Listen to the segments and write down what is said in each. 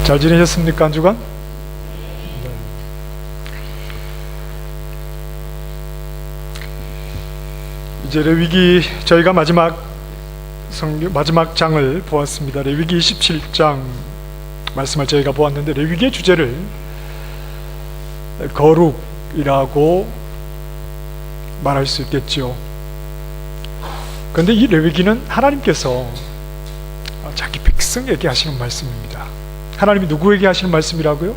잘 지내셨습니까, 한 주간? 네. 이제 레위기 저희가 마지막 장을 보았습니다. 레위기 27장 말씀을 저희가 보았는데, 레위기의 주제를 거룩이라고 말할 수 있겠죠. 그런데 이 레위기는 하나님께서 자기 백성에게 하시는 말씀입니다. 하나님이 누구에게 하시는 말씀이라고요?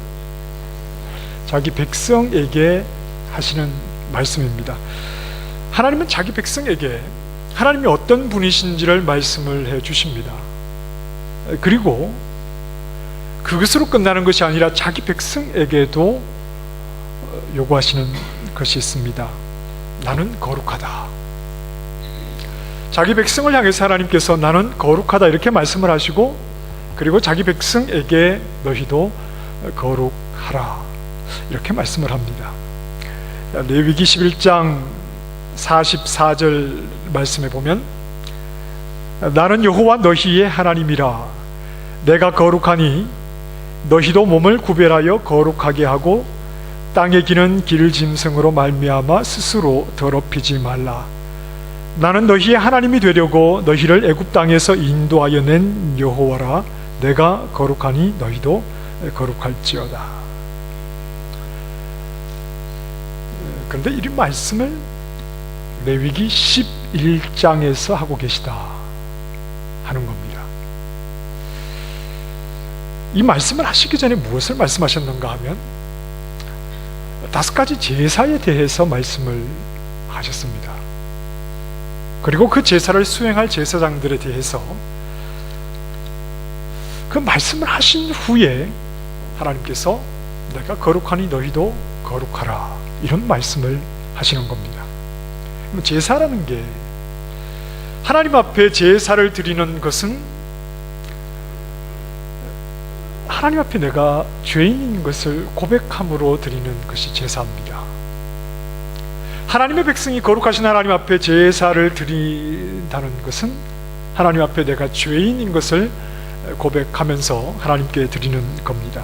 자기 백성에게 하시는 말씀입니다. 하나님은 자기 백성에게 하나님이 어떤 분이신지를 말씀을 해 주십니다. 그리고 그것으로 끝나는 것이 아니라 자기 백성에게도 요구하시는 것이 있습니다. 나는 거룩하다. 자기 백성을 향해서 하나님께서 나는 거룩하다 이렇게 말씀을 하시고, 그리고 자기 백성에게 너희도 거룩하라 이렇게 말씀을 합니다. 레위기 11장 44절 말씀에 보면, 나는 여호와 너희의 하나님이라. 내가 거룩하니 너희도 몸을 구별하여 거룩하게 하고 땅에 기는 길 짐승으로 말미암아 스스로 더럽히지 말라. 나는 너희의 하나님이 되려고 너희를 애굽 땅에서 인도하여 낸 여호와라. 내가 거룩하니 너희도 거룩할지어다. 그런데 이 말씀을 레위기 11장에서 하고 계시다 하는 겁니다. 이 말씀을 하시기 전에 무엇을 말씀하셨는가 하면 5가지 제사에 대해서 말씀을 하셨습니다. 그리고 그 제사를 수행할 제사장들에 대해서 그 말씀을 하신 후에 하나님께서 내가 거룩하니 너희도 거룩하라 이런 말씀을 하시는 겁니다. 제사라는 게, 하나님 앞에 제사를 드리는 것은 하나님 앞에 내가 죄인인 것을 고백함으로 드리는 것이 제사입니다. 하나님의 백성이 거룩하신 하나님 앞에 제사를 드린다는 것은 하나님 앞에 내가 죄인인 것을 고백하면서 하나님께 드리는 겁니다.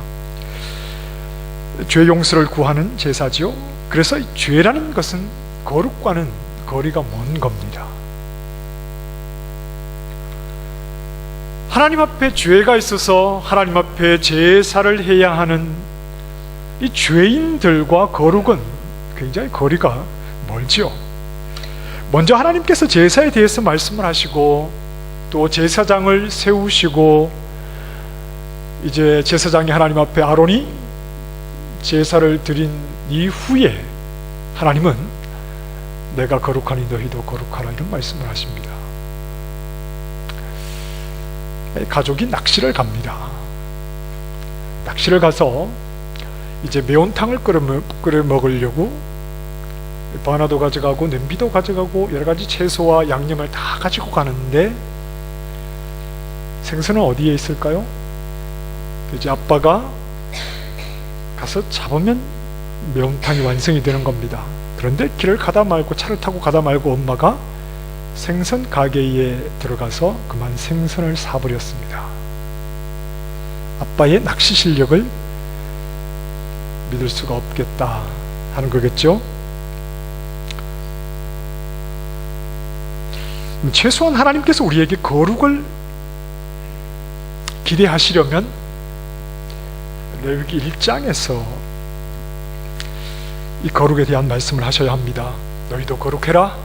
죄 용서를 구하는 제사지요. 그래서 이 죄라는 것은 거룩과는 거리가 먼 겁니다. 하나님 앞에 죄가 있어서 하나님 앞에 제사를 해야 하는 이 죄인들과 거룩은 굉장히 거리가 멀지요. 먼저 하나님께서 제사에 대해서 말씀을 하시고, 또 제사장을 세우시고, 이제 제사장이 하나님 앞에 아론이 제사를 드린 이후에 하나님은 내가 거룩하니 너희도 거룩하라 이런 말씀을 하십니다. 가족이 낚시를 갑니다. 낚시를 가서 이제 매운탕을 끓여 먹으려고 바나도 가져가고 냄비도 가져가고 여러 가지 채소와 양념을 다 가지고 가는데, 생선은 어디에 있을까요? 이제 아빠가 가서 잡으면 매운탕이 완성이 되는 겁니다. 그런데 길을 가다 말고, 차를 타고 가다 말고 엄마가 생선 가게에 들어가서 그만 생선을 사버렸습니다. 아빠의 낚시 실력을 믿을 수가 없겠다 하는 거겠죠. 최소한 하나님께서 우리에게 거룩을 기대하시려면 레위기 1장에서 이 거룩에 대한 말씀을 하셔야 합니다. 너희도 거룩해라.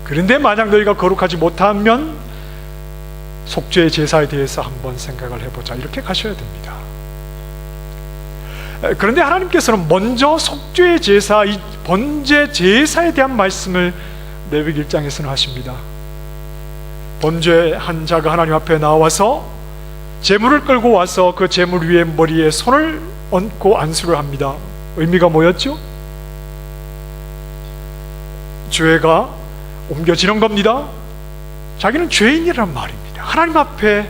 그런데 만약 너희가 거룩하지 못하면 속죄의 제사에 대해서 한번 생각을 해보자 이렇게 가셔야 됩니다. 그런데 하나님께서는 먼저 속죄의 제사, 이 번제 제사에 대한 말씀을 레위기 1장에서는 하십니다. 번제한 자가 하나님 앞에 나와서 제물을 끌고 와서 그 제물 위에 머리에 손을 얹고 안수를 합니다. 의미가 뭐였죠? 죄가 옮겨지는 겁니다. 자기는 죄인이라는 말입니다. 하나님 앞에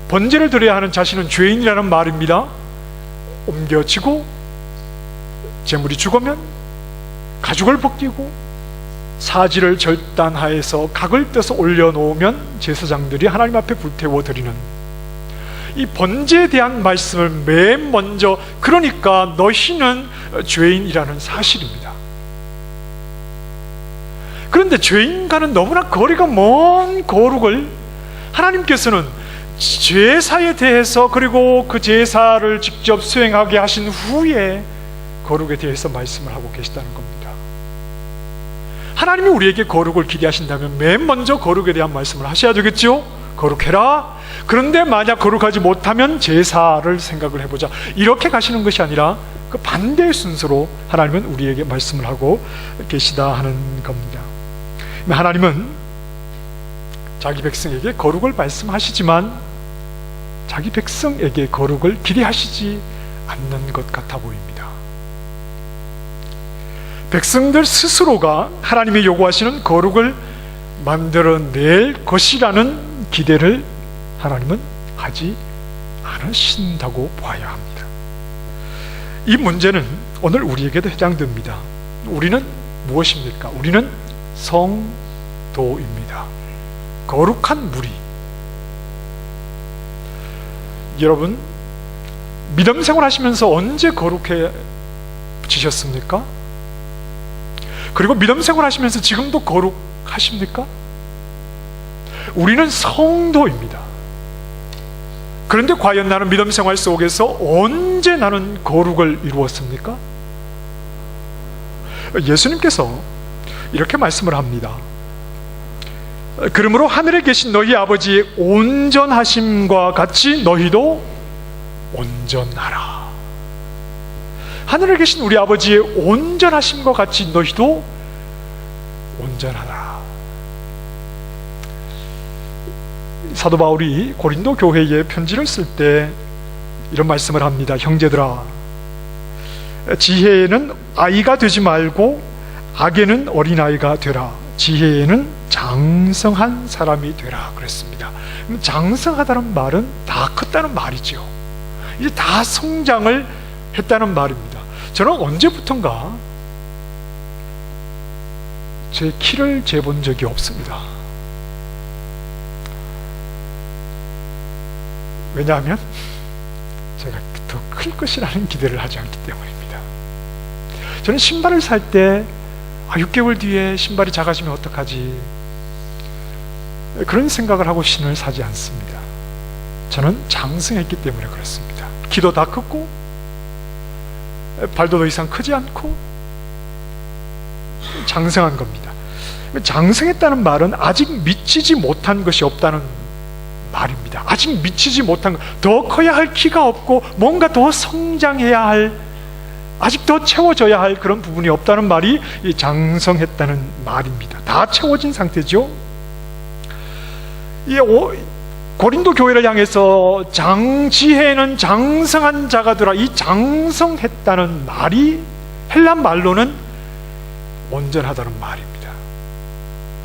번제를 드려야 하는 자신은 죄인이라는 말입니다. 옮겨지고, 제물이 죽으면 가죽을 벗기고 사지를 절단하여서 각을 떼서 올려놓으면 제사장들이 하나님 앞에 불태워 드리는 이 번제에 대한 말씀을 맨 먼저, 그러니까 너희는 죄인이라는 사실입니다. 그런데 죄인과는 너무나 거리가 먼 거룩을 하나님께서는 제사에 대해서, 그리고 그 제사를 직접 수행하게 하신 후에 거룩에 대해서 말씀을 하고 계시다는 겁니다. 하나님이 우리에게 거룩을 기대하신다면 맨 먼저 거룩에 대한 말씀을 하셔야 되겠죠. 거룩해라. 그런데 만약 거룩하지 못하면 제사를 생각을 해보자, 이렇게 가시는 것이 아니라 그 반대의 순서로 하나님은 우리에게 말씀을 하고 계시다 하는 겁니다. 하나님은 자기 백성에게 거룩을 말씀하시지만 자기 백성에게 거룩을 기대하시지 않는 것 같아 보입니다. 백성들 스스로가 하나님이 요구하시는 거룩을 만들어낼 것이라는 기대를 하나님은 하지 않으신다고 봐야 합니다. 이 문제는 오늘 우리에게도 해당됩니다. 우리는 무엇입니까? 우리는 성도입니다. 거룩한 무리. 여러분, 믿음 생활 하시면서 언제 거룩해지셨습니까? 그리고 믿음 생활 하시면서 지금도 거룩하십니까? 우리는 성도입니다. 그런데 과연 나는 믿음 생활 속에서 언제 나는 거룩을 이루었습니까? 예수님께서 이렇게 말씀을 합니다. 그러므로 하늘에 계신 너희 아버지의 온전하심과 같이 너희도 온전하라. 하늘에 계신 우리 아버지의 온전하심과 같이 너희도 온전하라. 사도 바울이 고린도 교회에 편지를 쓸 때 이런 말씀을 합니다. 형제들아, 지혜에는 아이가 되지 말고 악에는 어린아이가 되라. 지혜에는 장성한 사람이 되라 그랬습니다. 장성하다는 말은 다 컸다는 말이죠. 이제 다 성장을 했다는 말입니다. 저는 언제부턴가 제 키를 재본 적이 없습니다. 왜냐하면 제가 더 클 것이라는 기대를 하지 않기 때문입니다. 저는 신발을 살 때 6개월 뒤에 신발이 작아지면 어떡하지, 그런 생각을 하고 신을 사지 않습니다. 저는 장성했기 때문에 그렇습니다. 키도 다 컸고 발도 더 이상 크지 않고 장성한 겁니다. 장성했다는 말은 아직 미치지 못한 것이 없다는 말입니다. 아직 미치지 못한 것, 더 커야 할 키가 없고 뭔가 더 성장해야 할, 아직 더 채워져야 할 그런 부분이 없다는 말이 이 장성했다는 말입니다. 다 채워진 상태죠. 이 고린도 교회를 향해서 지혜에는 장성한 자가 되라, 이 장성했다는 말이 헬라 말로는 온전하다는 말입니다.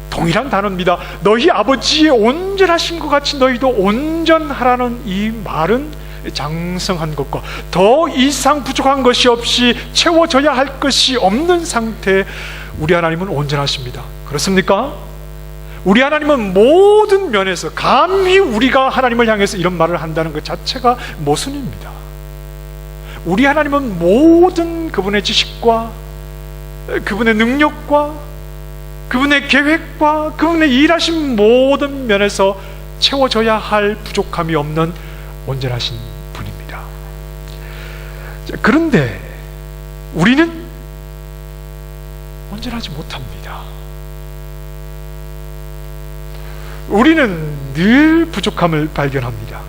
동일한 단어입니다. 너희 아버지의 온전하신 것 같이 너희도 온전하라는 이 말은 장성한 것과 더 이상 부족한 것이 없이 채워져야 할 것이 없는 상태, 우리 하나님은 온전하십니다. 그렇습니까? 우리 하나님은 모든 면에서, 감히 우리가 하나님을 향해서 이런 말을 한다는 것 자체가 모순입니다. 우리 하나님은 모든 그분의 지식과 그분의 능력과 그분의 계획과 그분의 일하신 모든 면에서 채워져야 할 부족함이 없는 온전하신 분입니다. 그런데 우리는 온전하지 못합니다. 우리는 늘 부족함을 발견합니다.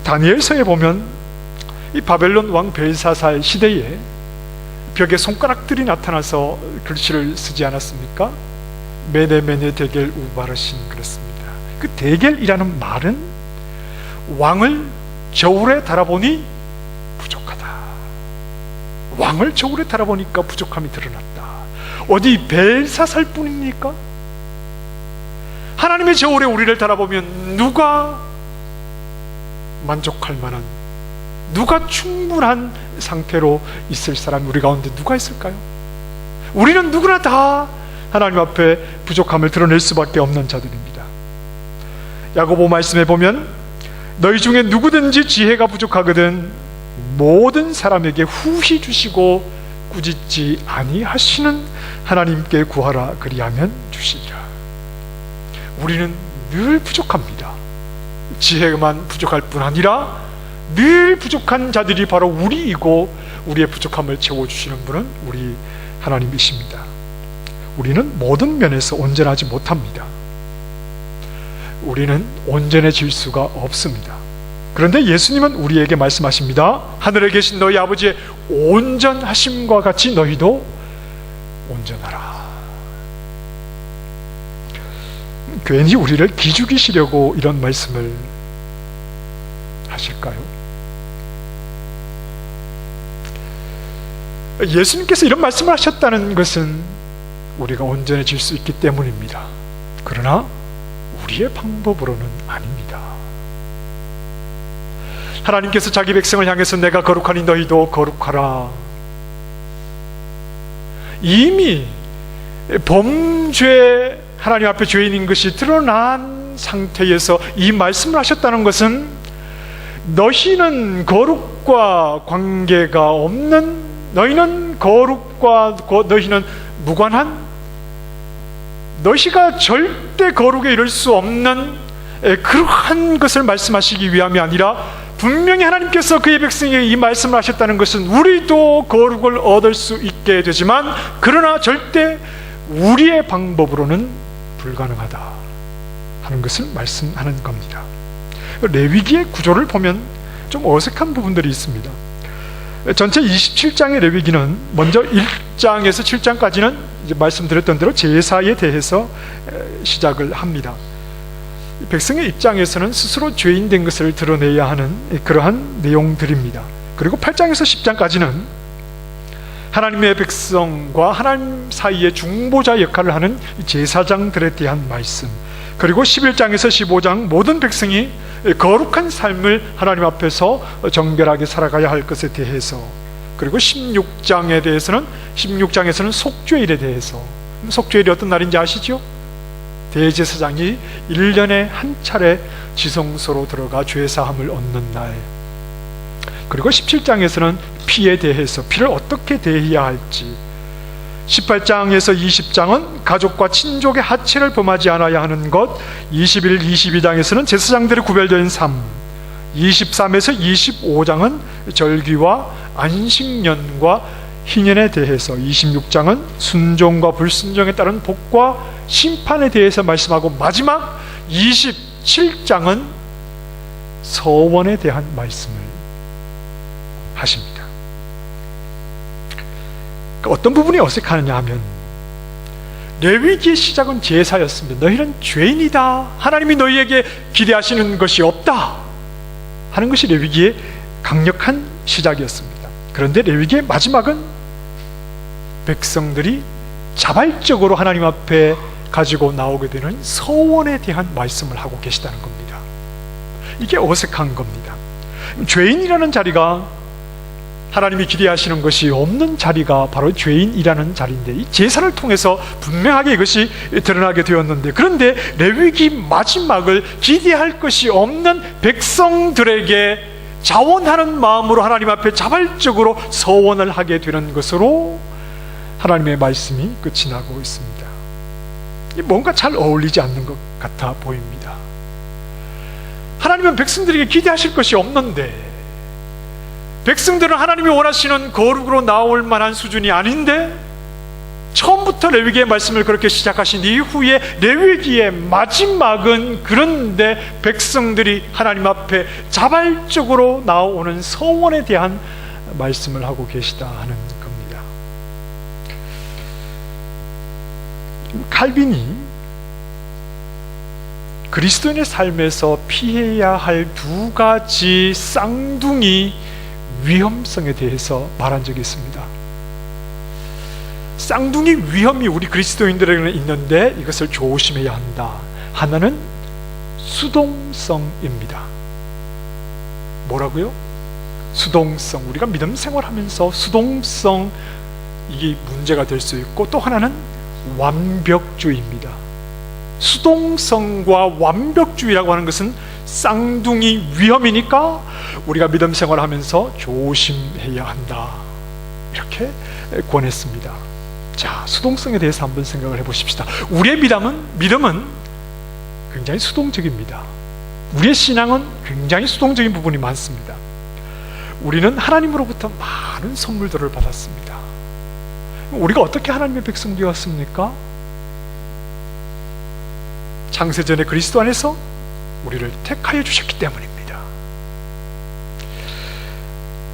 다니엘서에 보면 이 바벨론 왕 벨사살 시대에 벽에 손가락들이 나타나서 글씨를 쓰지 않았습니까? 메네메네 데겔 우바르신 그랬습니다. 그 데겔이라는 말은 왕을 저울에 달아보니 부족하다. 왕을 저울에 달아보니까 부족함이 드러났다. 어디 벨사살 뿐입니까? 하나님의 저울에 우리를 달아보면 누가 만족할 만한, 누가 충분한 상태로 있을 사람이 우리 가운데 누가 있을까요? 우리는 누구나 다 하나님 앞에 부족함을 드러낼 수밖에 없는 자들입니다. 야고보 말씀에 보면 너희 중에 누구든지 지혜가 부족하거든 모든 사람에게 후히 주시고 꾸짖지 아니하시는 하나님께 구하라, 그리하면 주시리라. 우리는 늘 부족합니다. 지혜만 부족할 뿐 아니라 늘 부족한 자들이 바로 우리이고, 우리의 부족함을 채워주시는 분은 우리 하나님이십니다. 우리는 모든 면에서 온전하지 못합니다. 우리는 온전해질 수가 없습니다. 그런데 예수님은 우리에게 말씀하십니다. 하늘에 계신 너희 아버지의 온전하심과 같이 너희도 온전하라. 괜히 우리를 기죽이시려고 이런 말씀을 하실까요? 예수님께서 이런 말씀을 하셨다는 것은 우리가 온전해질 수 있기 때문입니다. 그러나 우리의 방법으로는 아닙니다. 하나님께서 자기 백성을 향해서 내가 거룩하니 너희도 거룩하라. 이미 범죄, 하나님 앞에 죄인인 것이 드러난 상태에서 이 말씀을 하셨다는 것은 너희는 거룩과 관계가 없는, 너희는 거룩과 너희는 무관한, 너희가 절대 거룩에 이를 수 없는 그러한 것을 말씀하시기 위함이 아니라, 분명히 하나님께서 그의 백성에게 이 말씀을 하셨다는 것은 우리도 거룩을 얻을 수 있게 되지만, 그러나 절대 우리의 방법으로는 불가능하다 하는 것을 말씀하는 겁니다. 레위기의 구조를 보면 좀 어색한 부분들이 있습니다. 전체 27장의 레위기는 먼저 1장에서 7장까지는 이제 말씀드렸던 대로 제사에 대해서 시작을 합니다. 백성의 입장에서는 스스로 죄인 된 것을 드러내야 하는 그러한 내용들입니다. 그리고 8장에서 10장까지는 하나님의 백성과 하나님 사이의 중보자 역할을 하는 제사장들에 대한 말씀, 그리고 11장에서 15장 모든 백성이 거룩한 삶을 하나님 앞에서 정결하게 살아가야 할 것에 대해서, 그리고 16장에서는 속죄일에 대해서, 속죄일이 어떤 날인지 아시죠? 대제사장이 1년에 한 차례 지성소로 들어가 죄사함을 얻는 날. 그리고 17장에서는 피에 대해서, 피를 어떻게 대해야 할지, 18장에서 20장은 가족과 친족의 하체를 범하지 않아야 하는 것, 21, 22장에서는 제사장들의 구별된 삶, 23에서 25장은 절기와 안식년과 희년에 대해서, 26장은 순종과 불순종에 따른 복과 심판에 대해서 말씀하고, 마지막 27장은 서원에 대한 말씀을 하십니다. 어떤 부분이 어색하느냐 하면, 레위기의 시작은 제사였습니다. 너희는 죄인이다, 하나님이 너희에게 기대하시는 것이 없다 하는 것이 레위기의 강력한 시작이었습니다. 그런데 레위기의 마지막은 백성들이 자발적으로 하나님 앞에 가지고 나오게 되는 서원에 대한 말씀을 하고 계시다는 겁니다. 이게 어색한 겁니다. 죄인이라는 자리가, 하나님이 기대하시는 것이 없는 자리가 바로 죄인이라는 자리인데, 이 제사를 통해서 분명하게 이것이 드러나게 되었는데, 그런데 레위기 마지막을 기대할 것이 없는 백성들에게 자원하는 마음으로 하나님 앞에 자발적으로 서원을 하게 되는 것으로 하나님의 말씀이 끝이 나고 있습니다. 뭔가 잘 어울리지 않는 것 같아 보입니다. 하나님은 백성들에게 기대하실 것이 없는데, 백성들은 하나님이 원하시는 거룩으로 나올 만한 수준이 아닌데, 처음부터 레위기의 말씀을 그렇게 시작하신 이후에 레위기의 마지막은 그런데 백성들이 하나님 앞에 자발적으로 나오는 서원에 대한 말씀을 하고 계시다 하는 겁니다. 칼빈이 그리스도인의 삶에서 피해야 할 두 가지 쌍둥이 위험성에 대해서 말한 적이 있습니다. 쌍둥이 위험이 우리 그리스도인들에게는 있는데 이것을 조심해야 한다. 하나는 수동성입니다. 뭐라고요? 수동성. 우리가 믿음 생활하면서 수동성, 이게 문제가 될 수 있고, 또 하나는 완벽주의입니다. 수동성과 완벽주의라고 하는 것은 쌍둥이 위험이니까 우리가 믿음 생활하면서 조심해야 한다, 이렇게 권했습니다. 자, 수동성에 대해서 한번 생각을 해보십시다. 우리의 믿음은 굉장히 수동적입니다. 우리의 신앙은 굉장히 수동적인 부분이 많습니다. 우리는 하나님으로부터 많은 선물들을 받았습니다. 우리가 어떻게 하나님의 백성 되었습니까? 창세전에 그리스도 안에서 우리를 택하여 주셨기 때문입니다.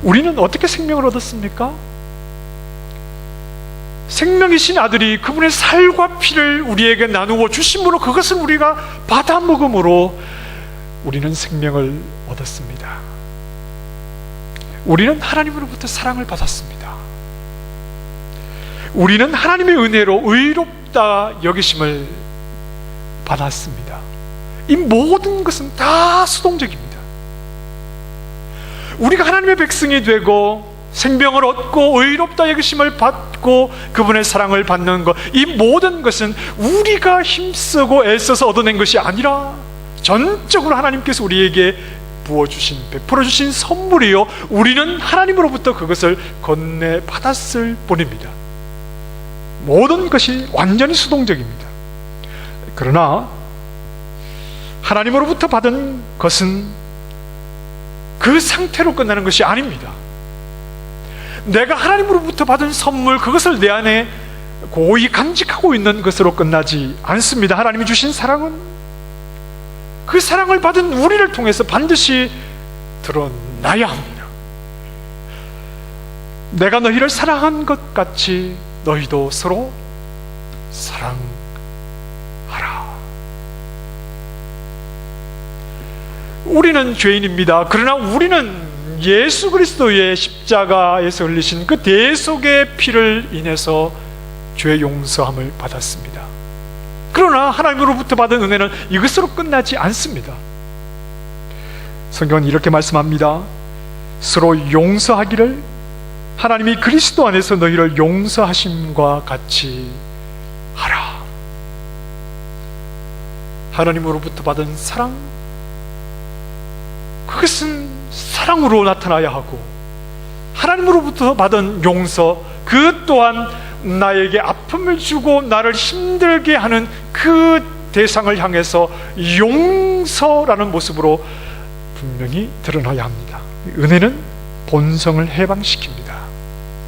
우리는 어떻게 생명을 얻었습니까? 생명이신 아들이 그분의 살과 피를 우리에게 나누어 주심으로 그것을 우리가 받아 먹음으로 우리는 생명을 얻었습니다. 우리는 하나님으로부터 사랑을 받았습니다. 우리는 하나님의 은혜로 의롭다 여기심을 받았습니다. 이 모든 것은 다 수동적입니다. 우리가 하나님의 백성이 되고 생명을 얻고 의롭다 여기심을 받고 그분의 사랑을 받는 것, 이 모든 것은 우리가 힘쓰고 애써서 얻어낸 것이 아니라 전적으로 하나님께서 우리에게 부어주신, 베풀어주신 선물이요, 우리는 하나님으로부터 그것을 건네받았을 뿐입니다. 모든 것이 완전히 수동적입니다. 그러나 하나님으로부터 받은 것은 그 상태로 끝나는 것이 아닙니다. 내가 하나님으로부터 받은 선물, 그것을 내 안에 고이 간직하고 있는 것으로 끝나지 않습니다. 하나님이 주신 사랑은 그 사랑을 받은 우리를 통해서 반드시 드러나야 합니다. 내가 너희를 사랑한 것 같이 너희도 서로 사랑하라. 우리는 죄인입니다. 그러나 우리는 예수 그리스도의 십자가에서 흘리신 그 대속의 피를 인해서 죄 용서함을 받았습니다. 그러나 하나님으로부터 받은 은혜는 이것으로 끝나지 않습니다. 성경은 이렇게 말씀합니다. 서로 용서하기를 하나님이 그리스도 안에서 너희를 용서하심과 같이 하라. 하나님으로부터 받은 사랑, 그것은 사랑으로 나타나야 하고, 하나님으로부터 받은 용서, 그 또한 나에게 아픔을 주고 나를 힘들게 하는 그 대상을 향해서 용서라는 모습으로 분명히 드러나야 합니다. 은혜는 본성을 해방시킵니다.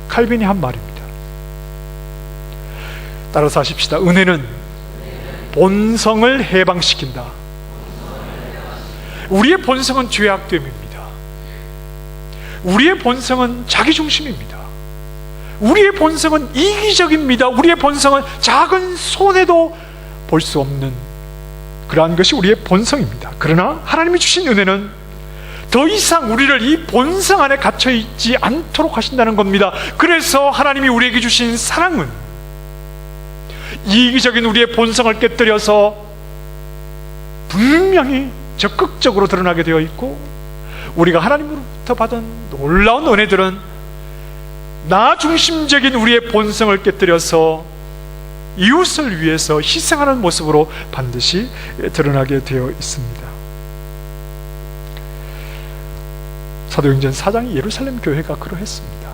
칼빈이 한 말입니다. 따라서 하십시다. 은혜는 본성을 해방시킨다. 우리의 본성은 죄악됨입니다. 우리의 본성은 자기중심입니다. 우리의 본성은 이기적입니다. 우리의 본성은 작은 손에도 볼 수 없는 그러한 것이 우리의 본성입니다. 그러나 하나님이 주신 은혜는 더 이상 우리를 이 본성 안에 갇혀있지 않도록 하신다는 겁니다. 그래서 하나님이 우리에게 주신 사랑은 이기적인 우리의 본성을 깨뜨려서 분명히 적극적으로 드러나게 되어 있고, 우리가 하나님으로부터 받은 놀라운 은혜들은 나 중심적인 우리의 본성을 깨뜨려서 이웃을 위해서 희생하는 모습으로 반드시 드러나게 되어 있습니다. 사도행전 4장의 예루살렘 교회가 그러했습니다.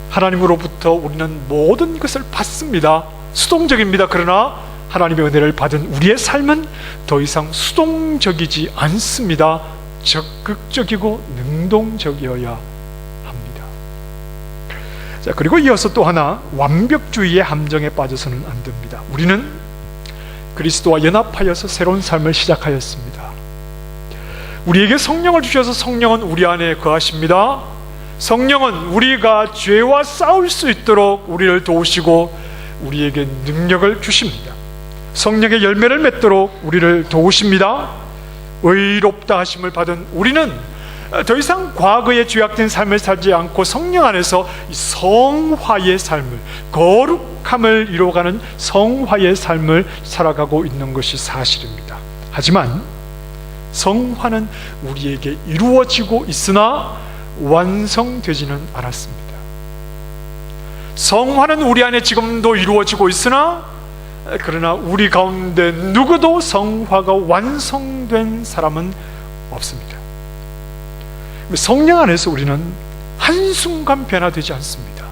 하나님으로부터 우리는 모든 것을 받습니다. 수동적입니다. 그러나 하나님의 은혜를 받은 우리의 삶은 더 이상 수동적이지 않습니다. 적극적이고 능동적이어야 합니다. 자, 그리고 이어서 또 하나, 완벽주의의 함정에 빠져서는 안 됩니다. 우리는 그리스도와 연합하여서 새로운 삶을 시작하였습니다. 우리에게 성령을 주셔서 성령은 우리 안에 거하십니다. 성령은 우리가 죄와 싸울 수 있도록 우리를 도우시고 우리에게 능력을 주십니다. 성령의 열매를 맺도록 우리를 도우십니다. 의롭다 하심을 받은 우리는 더 이상 과거의 죄악된 삶을 살지 않고 성령 안에서 성화의 삶을, 거룩함을 이루어가는 성화의 삶을 살아가고 있는 것이 사실입니다. 하지만 성화는 우리에게 이루어지고 있으나 완성되지는 않았습니다. 성화는 우리 안에 지금도 이루어지고 있으나 그러나 우리 가운데 누구도 성화가 완성된 사람은 없습니다. 성령 안에서 우리는 한순간 변화되지 않습니다.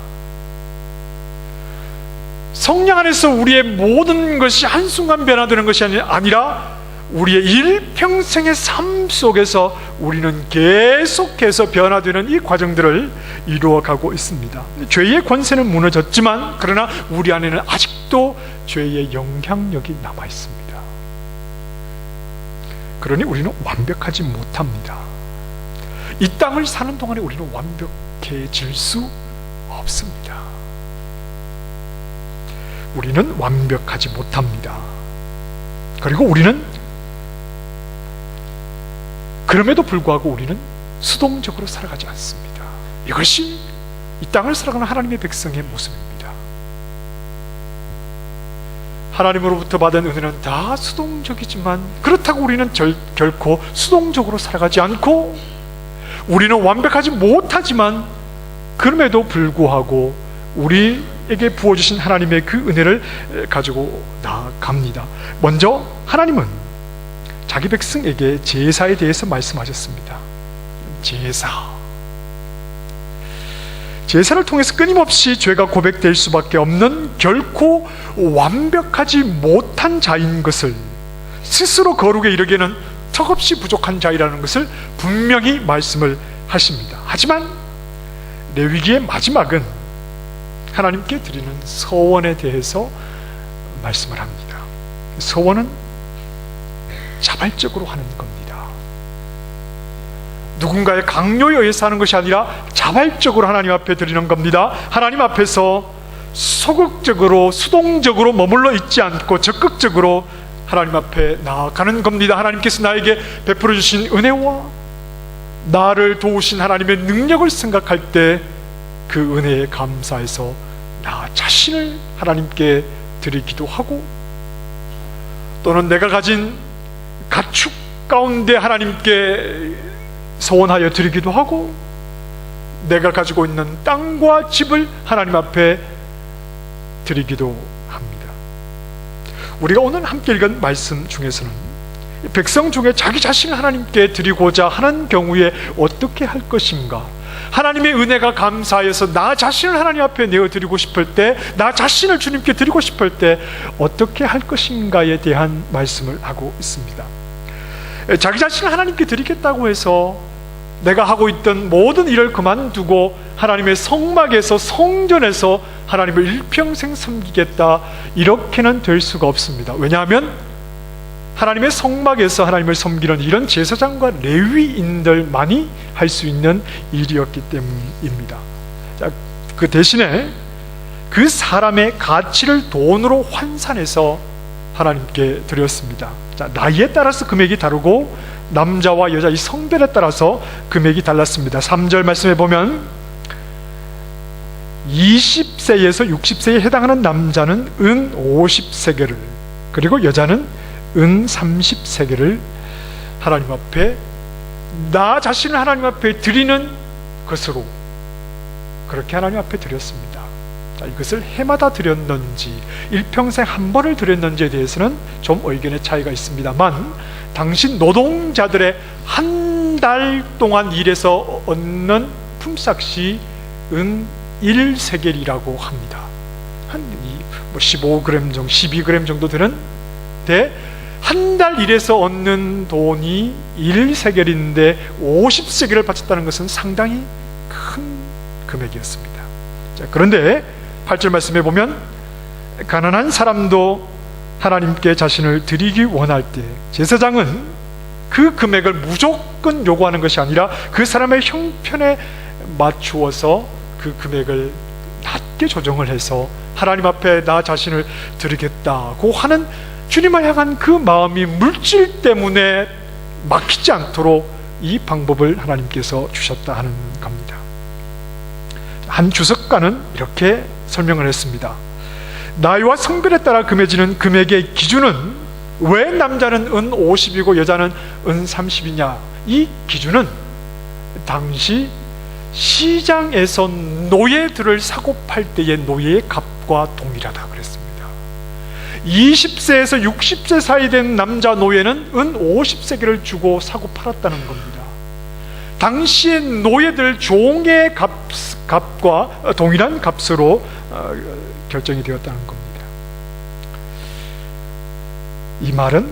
성령 안에서 우리의 모든 것이 한순간 변화되는 것이 아니라 우리의 일평생의 삶 속에서 우리는 계속해서 변화되는 이 과정들을 이루어가고 있습니다. 죄의 권세는 무너졌지만 그러나 우리 안에는 아직도 죄의 영향력이 남아 있습니다. 그러니 우리는 완벽하지 못합니다. 이 땅을 사는 동안에 우리는 완벽해질 수 없습니다. 우리는 완벽하지 못합니다. 그리고 우리는 그럼에도 불구하고 우리는 수동적으로 살아가지 않습니다. 이것이 이 땅을 살아가는 하나님의 백성의 모습입니다. 하나님으로부터 받은 은혜는 다 수동적이지만 그렇다고 우리는 결코 수동적으로 살아가지 않고 우리는 완벽하지 못하지만 그럼에도 불구하고 우리에게 부어주신 하나님의 그 은혜를 가지고 나아갑니다. 먼저 하나님은 자기 백성에게 제사에 대해서 말씀하셨습니다. 제사를 통해서 끊임없이 죄가 고백될 수밖에 없는 결코 완벽하지 못한 자인 것을, 스스로 거룩에 이르기에는 턱없이 부족한 자이라는 것을 분명히 말씀을 하십니다. 하지만 레위기의 마지막은 하나님께 드리는 서원에 대해서 말씀을 합니다. 서원은 자발적으로 하는 겁니다. 누군가의 강요에 의해서 하는 것이 아니라 자발적으로 하나님 앞에 드리는 겁니다. 하나님 앞에서 소극적으로, 수동적으로 머물러 있지 않고 적극적으로 하나님 앞에 나아가는 겁니다. 하나님께서 나에게 베풀어 주신 은혜와 나를 도우신 하나님의 능력을 생각할 때 그 은혜에 감사해서 나 자신을 하나님께 드리기도 하고, 또는 내가 가진 가축 가운데 하나님께 서원하여 드리기도 하고, 내가 가지고 있는 땅과 집을 하나님 앞에 드리기도 합니다. 우리가 오늘 함께 읽은 말씀 중에서는 백성 중에 자기 자신을 하나님께 드리고자 하는 경우에 어떻게 할 것인가, 하나님의 은혜가 감사해서 나 자신을 하나님 앞에 내어드리고 싶을 때, 나 자신을 주님께 드리고 싶을 때 어떻게 할 것인가에 대한 말씀을 하고 있습니다. 자기 자신을 하나님께 드리겠다고 해서 내가 하고 있던 모든 일을 그만두고 하나님의 성막에서, 성전에서 하나님을 일평생 섬기겠다, 이렇게는 될 수가 없습니다. 왜냐하면 하나님의 성막에서 하나님을 섬기는 일은 제사장과 레위인들만이 할 수 있는 일이었기 때문입니다. 자, 그 대신에 그 사람의 가치를 돈으로 환산해서 하나님께 드렸습니다. 자, 나이에 따라서 금액이 다르고 남자와 여자 이 성별에 따라서 금액이 달랐습니다. 3절 말씀에 보면 20세에서 60세에 해당하는 남자는 은 50세겔을, 그리고 여자는 은 30세겔을 하나님 앞에, 나 자신을 하나님 앞에 드리는 것으로 그렇게 하나님 앞에 드렸습니다. 자, 이것을 해마다 드렸는지 일평생 한 번을 드렸는지에 대해서는 좀 의견의 차이가 있습니다만, 당시 노동자들의 한 달 동안 일해서 얻는 품삯이 은 1세겔이라고 합니다. 한 15g 정도, 12g 정도 되는데, 한 달 일해서 얻는 돈이 1세겔인데 50세겔을 바쳤다는 것은 상당히 큰 금액이었습니다. 자, 그런데 8절 말씀에 보면 가난한 사람도 하나님께 자신을 드리기 원할 때 제사장은 그 금액을 무조건 요구하는 것이 아니라 그 사람의 형편에 맞추어서 그 금액을 낮게 조정을 해서 하나님 앞에 나 자신을 드리겠다고 하는 주님을 향한 그 마음이 물질 때문에 막히지 않도록 이 방법을 하나님께서 주셨다 하는 겁니다. 한 주석가는 이렇게 설명을 했습니다. 나이와 성별에 따라 금해지는 금액의 기준은 왜 남자는 은 50이고 여자는 은 30이냐, 이 기준은 당시 시장에서 노예들을 사고 팔 때의 노예의 값과 동일하다 그랬습니다. 20세에서 60세 사이 된 남자 노예는 은 50세겔을 주고 사고 팔았다는 겁니다. 당시의 노예들 종의 값과 동일한 값으로 결정이 되었다는 겁니다. 이 말은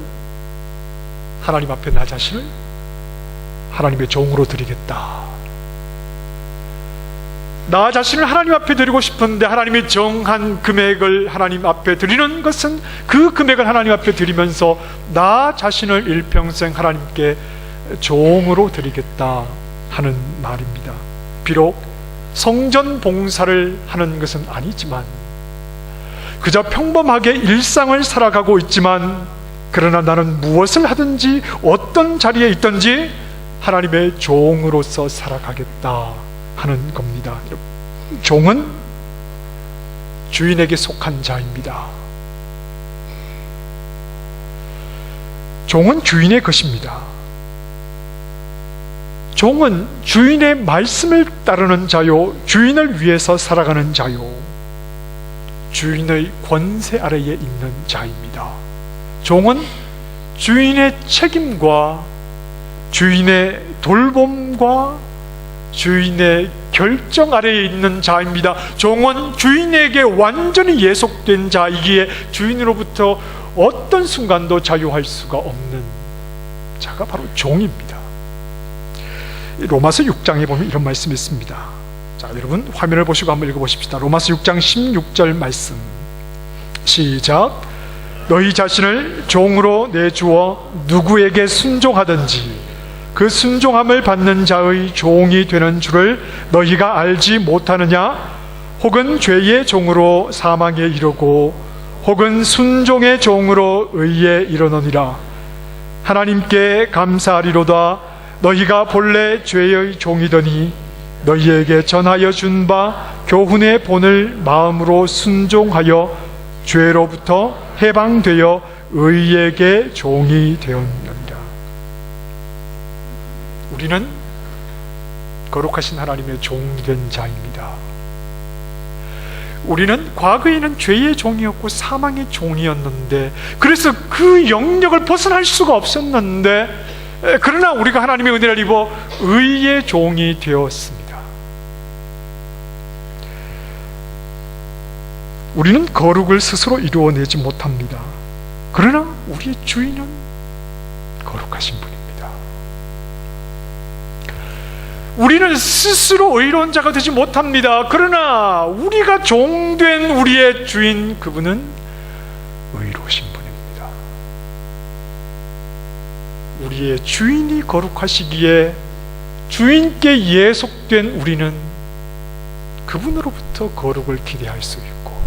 하나님 앞에 나 자신을 하나님의 종으로 드리겠다, 나 자신을 하나님 앞에 드리고 싶은데 하나님이 정한 금액을 하나님 앞에 드리는 것은 그 금액을 하나님 앞에 드리면서 나 자신을 일평생 하나님께 종으로 드리겠다 하는 말입니다. 비록 성전 봉사를 하는 것은 아니지만, 그저 평범하게 일상을 살아가고 있지만, 그러나 나는 무엇을 하든지 어떤 자리에 있든지 하나님의 종으로서 살아가겠다 하는 겁니다. 종은 주인에게 속한 자입니다. 종은 주인의 것입니다. 종은 주인의 말씀을 따르는 자요, 주인을 위해서 살아가는 자요, 주인의 권세 아래에 있는 자입니다. 종은 주인의 책임과 주인의 돌봄과 주인의 결정 아래에 있는 자입니다. 종은 주인에게 완전히 예속된 자이기에 주인으로부터 어떤 순간도 자유할 수가 없는 자가 바로 종입니다. 로마서 6장에 보면 이런 말씀이 있습니다. 자, 여러분 화면을 보시고 한번 읽어보십시다. 로마서 6장 16절 말씀, 시작. 너희 자신을 종으로 내주어 누구에게 순종하든지 그 순종함을 받는 자의 종이 되는 줄을 너희가 알지 못하느냐? 혹은 죄의 종으로 사망에 이르고 혹은 순종의 종으로 의에 이르느니라. 하나님께 감사하리로다. 너희가 본래 죄의 종이더니 너희에게 전하여 준 바 교훈의 본을 마음으로 순종하여 죄로부터 해방되어 의에게 종이 되었느니라. 우리는 거룩하신 하나님의 종된 자입니다. 우리는 과거에는 죄의 종이었고 사망의 종이었는데, 그래서 그 영역을 벗어날 수가 없었는데, 그러나 우리가 하나님의 은혜를 입어 의의 종이 되었습니다. 우리는 거룩을 스스로 이루어내지 못합니다. 그러나 우리의 주인은 거룩하신 분입니다. 우리는 스스로 의로운 자가 되지 못합니다. 그러나 우리가 종된 우리의 주인, 그분은 의로우신 분입니다. 우리의 주인이 거룩하시기에 주인께 예속된 우리는 그분으로부터 거룩을 기대할 수 있고,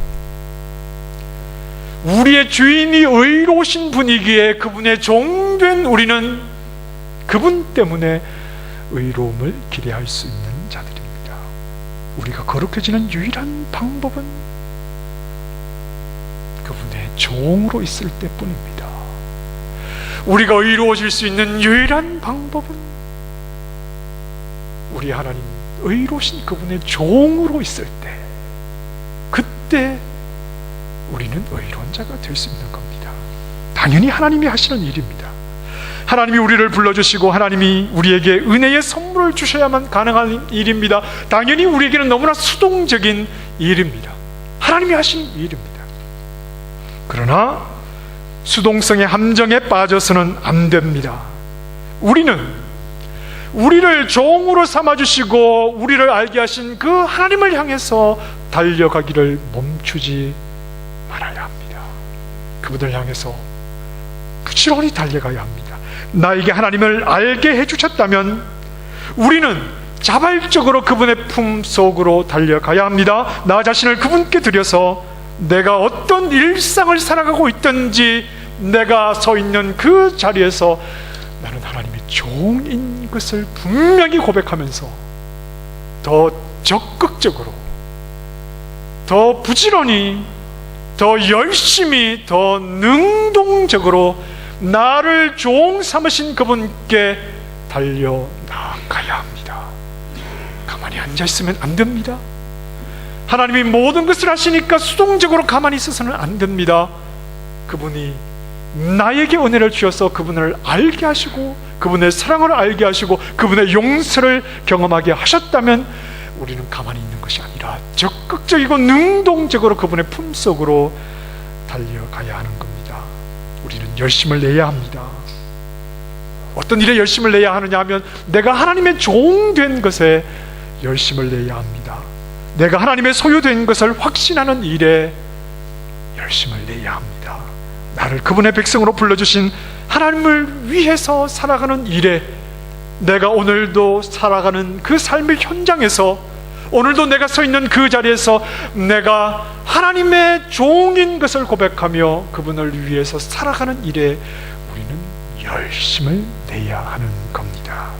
우리의 주인이 의로우신 분이기에 그분의 종된 우리는 그분 때문에 의로움을 기대할 수 있는 자들입니다. 우리가 거룩해지는 유일한 방법은 그분의 종으로 있을 때뿐입니다. 우리가 의로워질 수 있는 유일한 방법은 우리 하나님 의로우신 그분의 종으로 있을 때, 그때 우리는 의로운 자가 될 수 있는 겁니다. 당연히 하나님이 하시는 일입니다. 하나님이 우리를 불러주시고 하나님이 우리에게 은혜의 선물을 주셔야만 가능한 일입니다. 당연히 우리에게는 너무나 수동적인 일입니다. 하나님이 하시는 일입니다. 그러나 수동성의 함정에 빠져서는 안 됩니다. 우리는 우리를 종으로 삼아주시고 우리를 알게 하신 그 하나님을 향해서 달려가기를 멈추지 말아야 합니다. 그분을 향해서 부지런히 달려가야 합니다. 나에게 하나님을 알게 해주셨다면 우리는 자발적으로 그분의 품 속으로 달려가야 합니다. 나 자신을 그분께 드려서 내가 어떤 일상을 살아가고 있든지 내가 서 있는 그 자리에서 나는 하나님의 종인 것을 분명히 고백하면서 더 적극적으로, 더 부지런히, 더 열심히, 더 능동적으로 나를 종 삼으신 그분께 달려나가야 합니다. 가만히 앉아있으면 안 됩니다. 하나님이 모든 것을 하시니까 수동적으로 가만히 있어서는 안 됩니다. 그분이 나에게 은혜를 주셔서 그분을 알게 하시고 그분의 사랑을 알게 하시고 그분의 용서를 경험하게 하셨다면 우리는 가만히 있는 것이 아니라 적극적이고 능동적으로 그분의 품속으로 달려가야 하는 겁니다. 우리는 열심을 내야 합니다. 어떤 일에 열심을 내야 하느냐 하면 내가 하나님의 종된 것에 열심을 내야 합니다. 내가 하나님의 소유된 것을 확신하는 일에 열심을 내야 합니다. 나를 그분의 백성으로 불러주신 하나님을 위해서 살아가는 일에 내가 오늘도 살아가는 그 삶의 현장에서 오늘도 내가 서 있는 그 자리에서 내가 하나님의 종인 것을 고백하며 그분을 위해서 살아가는 일에 우리는 열심을 내야 하는 겁니다.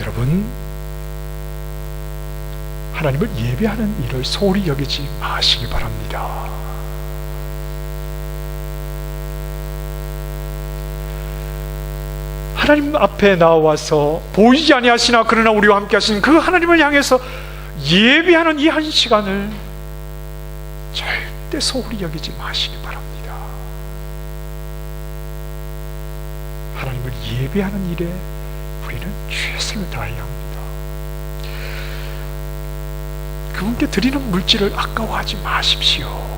여러분, 하나님을 예배하는 일을 소홀히 여기지 마시기 바랍니다. 하나님 앞에 나와서 보이지 아니하시나 그러나 우리와 함께 하신 그 하나님을 향해서 예배하는 이 한 시간을 절대 소홀히 여기지 마시기 바랍니다. 하나님을 예배하는 일에 우리는 최선을 다해야 합니다. 그분께 드리는 물질을 아까워하지 마십시오.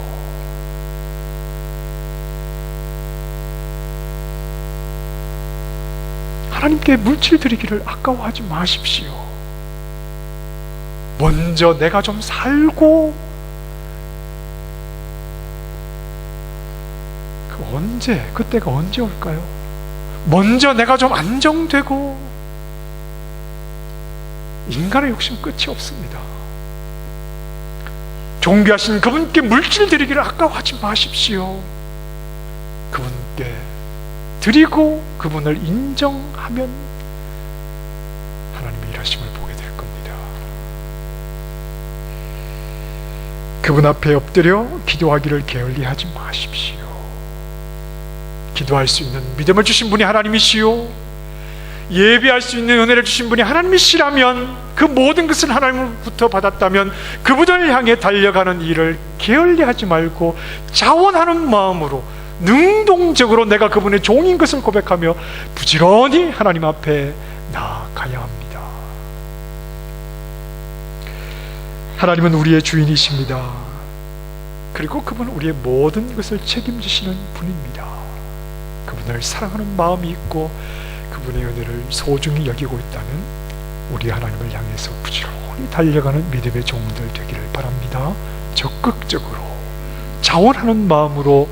하나님께 물질 드리기를 아까워하지 마십시오. 먼저 내가 좀 살고 그때가 언제 올까요? 먼저 내가 좀 안정되고 인간의 욕심 끝이 없습니다. 존귀하신 그분께 물질 드리기를 아까워하지 마십시오. 그분께 드리고 그분을 인정하면 하나님의 일하심을 보게 될 겁니다. 그분 앞에 엎드려 기도하기를 게을리하지 마십시오. 기도할 수 있는 믿음을 주신 분이 하나님이시요 예배할 수 있는 은혜를 주신 분이 하나님이시라면 그 모든 것을 하나님으로부터 받았다면 그분을 향해 달려가는 일을 게을리하지 말고 자원하는 마음으로 능동적으로 내가 그분의 종인 것을 고백하며 부지런히 하나님 앞에 나아가야 합니다. 하나님은 우리의 주인이십니다. 그리고 그분은 우리의 모든 것을 책임지시는 분입니다. 그분을 사랑하는 마음이 있고 그분의 은혜를 소중히 여기고 있다면 우리 하나님을 향해서 부지런히 달려가는 믿음의 종들 되기를 바랍니다. 적극적으로 자원하는 마음으로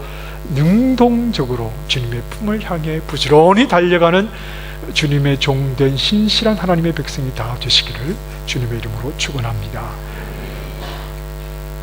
능동적으로 주님의 품을 향해 부지런히 달려가는 주님의 종된 신실한 하나님의 백성이 다 되시기를 주님의 이름으로 축원합니다.